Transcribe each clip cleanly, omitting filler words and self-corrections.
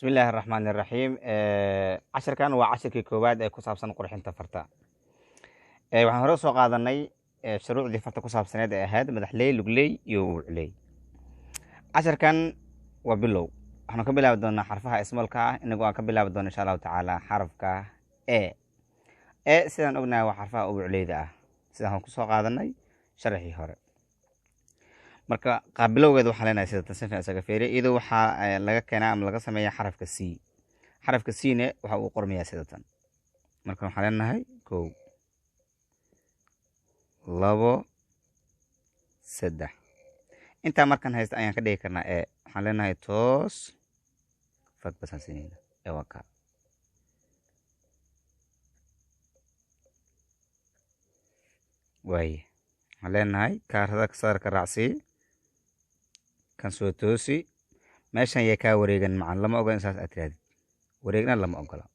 بسم الله الرحمن الرحيم عشر كان وعشركii koowaad ee ku saabsan qurxinta farta waxaan hore soo qaadanay shuruucdii farta ku saabsaneed ee ahayd madaxley lugley iyo ucley casharkan waa bilow waxaan ka bilaabi doonaa xarfaha ismalka ah inagoo aan ka bilaabi doono insha allahu tacaala xarafka e sidaan ognahay waa xarfaha ucleyda ah sidaan ku soo qaadanay sharaxii hore marka qaabilowgeeda waxaan leenahay sida tansiifka isaga feeriya iyadoo waxaa laga keenaa ama laga sameeyaa xarafka c xarafka c ne waxa uu qormayaa sida tan marka waxaan leenahay 1 2 3 intaa markaan haysta ayaan ka dhigi karnaa waxaan leenahay toos fag basaan siinayna waa ka waaye waxaan leenahay kaarada saarka raacsi kan soo toosi meeshan yaa kaa wareegan macan lama ogola in saas aad tiraadid wareegna lama ogola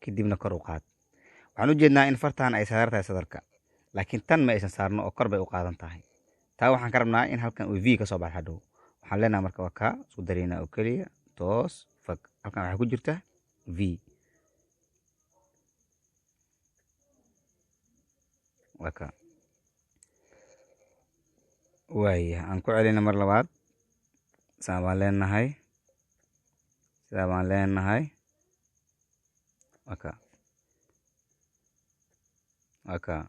kadibna kor u qaad waxaan u jeednaa in fartaan ay saaran tahay sadarka laakiin tan ma aysan saarno oo kor bay u qaadan tahay taa waxaan ka rabnaa in halkan uu v ka soo baxo hadhow waxaan leenahay marka waa kaa isku dareynaa oo keliya toos fag halkan waxaa ku jirta v waa kaa waaye aan ku celina mar labaad sidaa baan leenahay waa kaa